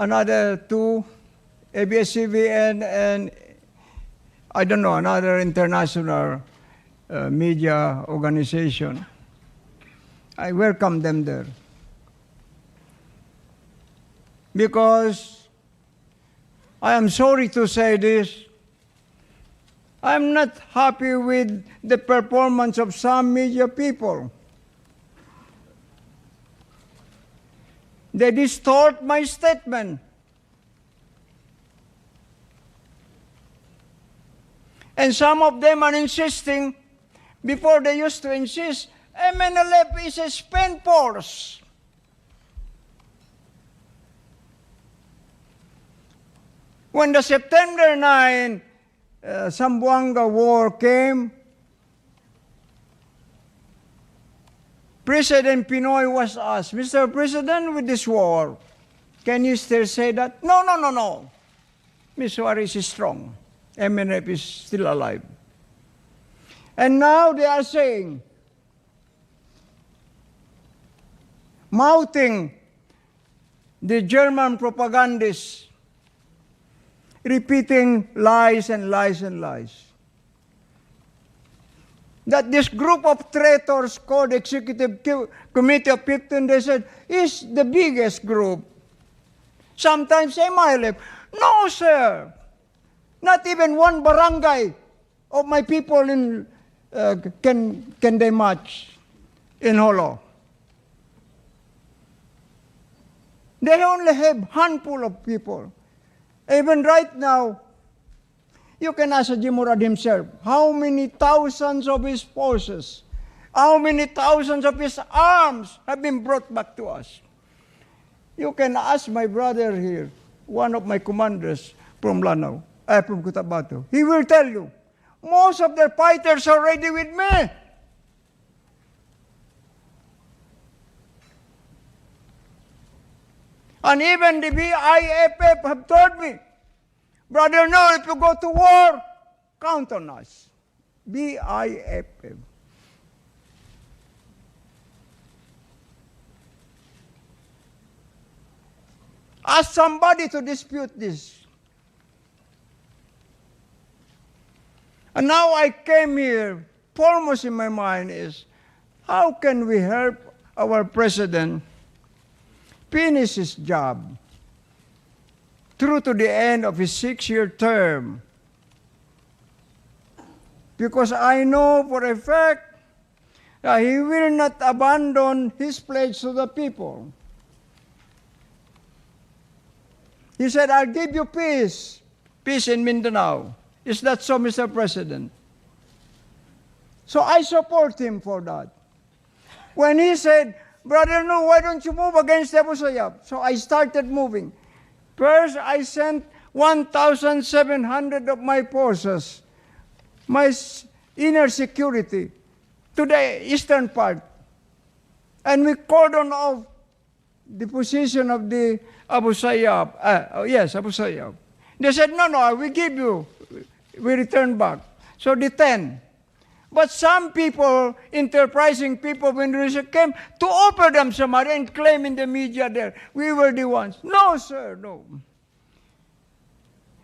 another two, ABS-CBN, and I don't know, another international media organization. I welcome them there. Because I am sorry to say this, I'm not happy with the performance of some media people. They distort my statement. And some of them are insisting, before they used to insist, MNLF is a spent force. When the September 9 Zamboanga War came, President Pinoy was asked, Mr. President, with this war, can you still say that? No, no, no, no. Misuari is strong. MNLF is still alive. And now they are saying, mouthing the German propagandists, repeating lies and lies and lies. That this group of traitors called Executive Committee of 15, they said, is the biggest group. Sometimes MNLF. No, sir. Not even one barangay of my people in, can they match in Holo. They only have handful of people. Even right now, you can ask Jimurad himself, how many thousands of his forces, how many thousands of his arms have been brought back to us? You can ask my brother here, one of my commanders from Lanao, from Cotabato. He will tell you, most of their fighters are already with me. And even the BIFF have told me, Brother Nur, if you go to war, count on us. BIFF. Ask somebody to dispute this. And now I came here, foremost in my mind is, how can we help our president finish his job through to the end of his 6-year term? Because I know for a fact that he will not abandon his pledge to the people. He said, I'll give you peace, peace in Mindanao. Is that so, Mr. President? So I support him for that. When he said, Brother Nur, why don't you move against Abu Sayyaf? So I started moving. First, I sent 1,700 of my forces, my inner security, to the eastern part. And we cordoned off the position of the Abu Sayyaf. Yes, Abu Sayyaf. They said, no, no, we give you. We return back. So the 10. But some people, enterprising people, when they came to offer them some money and claim in the media there, we were the ones. No, sir, no.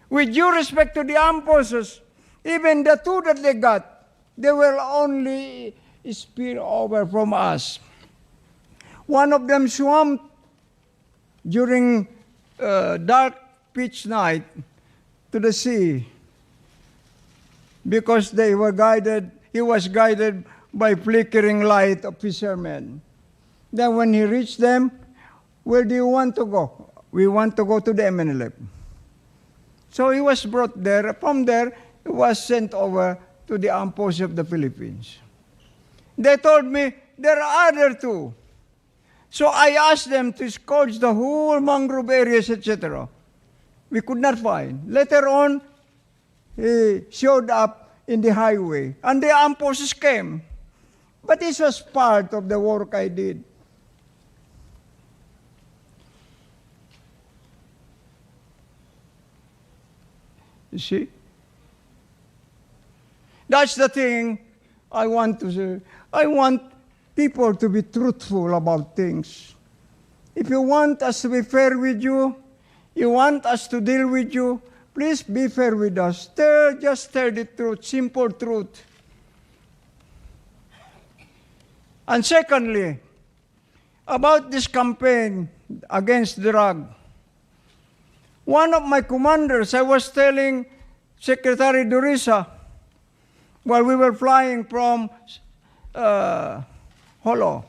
With due respect to the armed forces, even the 2 that they got, they will only spill over from us. One of them swam during dark pitch night to the sea because they were guided. He was guided by flickering light of fishermen. Then when he reached them, where do you want to go? We want to go to the MNLF. So he was brought there. From there, he was sent over to the armed forces of the Philippines. They told me, there are other 2. So I asked them to scourge the whole mangrove areas, etc. We could not find. Later on, he showed up in the highway, and the armed forces came. But this was part of the work I did. You see? That's the thing I want to say. I want people to be truthful about things. If you want us to be fair with you, You want us to deal with you? Please be fair with us. Just tell the truth, simple truth. And secondly, about this campaign against drug, one of my commanders, I was telling Secretary Durisa while we were flying from Holo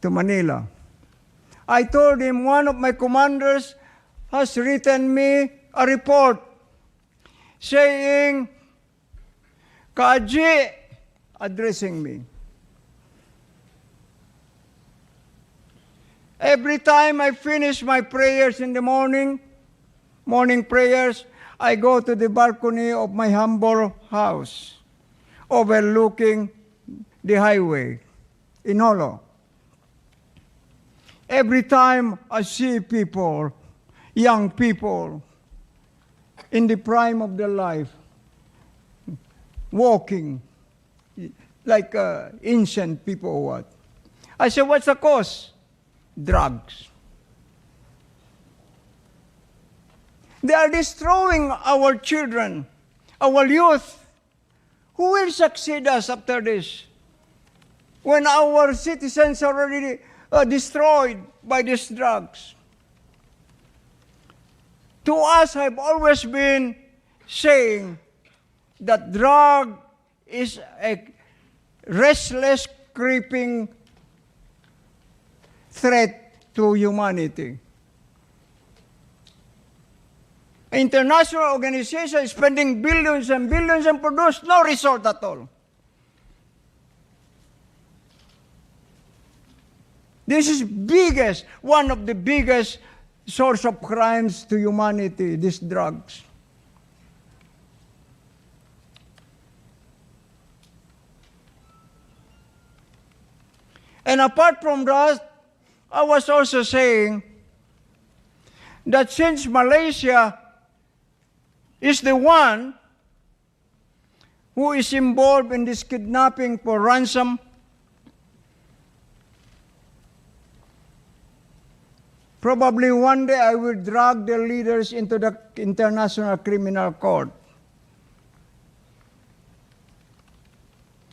to Manila, I told him one of my commanders has written me a report saying, Kaji, addressing me. Every time I finish my prayers in the morning prayers, I go to the balcony of my humble house, overlooking the highway in Holo. Every time I see people, young people, in the prime of their life, walking like ancient people or what, I say, what's the cause? Drugs. They are destroying our children, our youth. Who will succeed us after this? When our citizens are already destroyed by these drugs. To us, I've always been saying that drug is a restless, creeping threat to humanity. International organizations spending billions and billions and produce no result at all. This is one of the biggest source of crimes to humanity, these drugs. And apart from that, I was also saying that since Malaysia is the one who is involved in this kidnapping for ransom, probably one day I will drag the leaders into the International Criminal Court.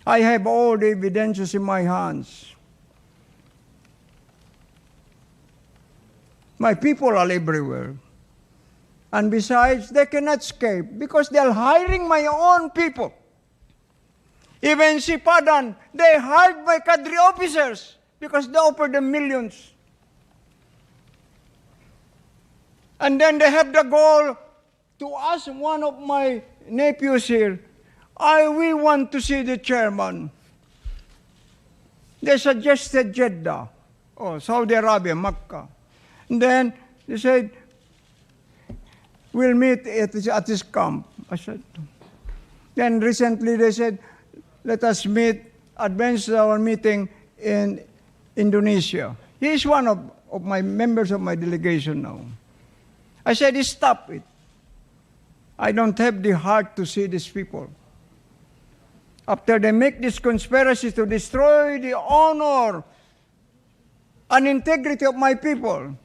I have all the evidences in my hands. My people are everywhere. And besides, they cannot escape because they are hiring my own people. Even Sipadan, they hired my cadre officers because they offered them millions. And then they have the goal to ask one of my nephews here, we want to see the chairman. They suggested Jeddah, Saudi Arabia, Makkah. And then they said, we'll meet at his camp. I said, then recently they said, let us advance our meeting in Indonesia. He is one of my members of my delegation now. I said, stop it. I don't have the heart to see these people. After they make this conspiracy to destroy the honor and integrity of my people,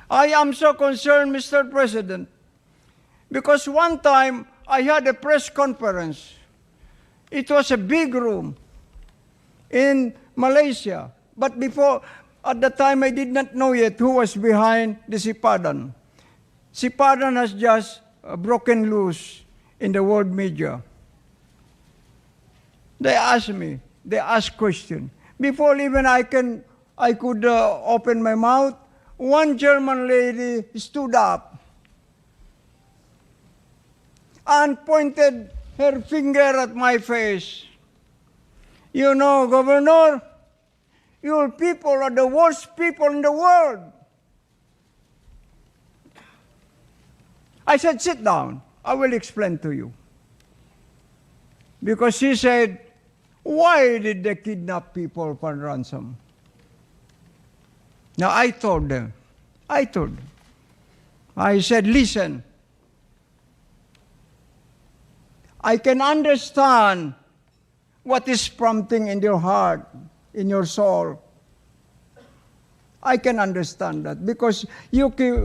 I am so concerned, Mr. President, because one time I had a press conference. It was a big room in Malaysia. But at the time, I did not know yet who was behind the Sipadan. Sipadan has just broken loose in the world media. They asked questions. Before even I could open my mouth, one German lady stood up and pointed her finger at my face. You know, Governor, your people are the worst people in the world. I said, sit down. I will explain to you. Because she said, why did they kidnap people for ransom? Now, I told them. I said, listen, I can understand what is prompting in your heart, in your soul. I can understand that because you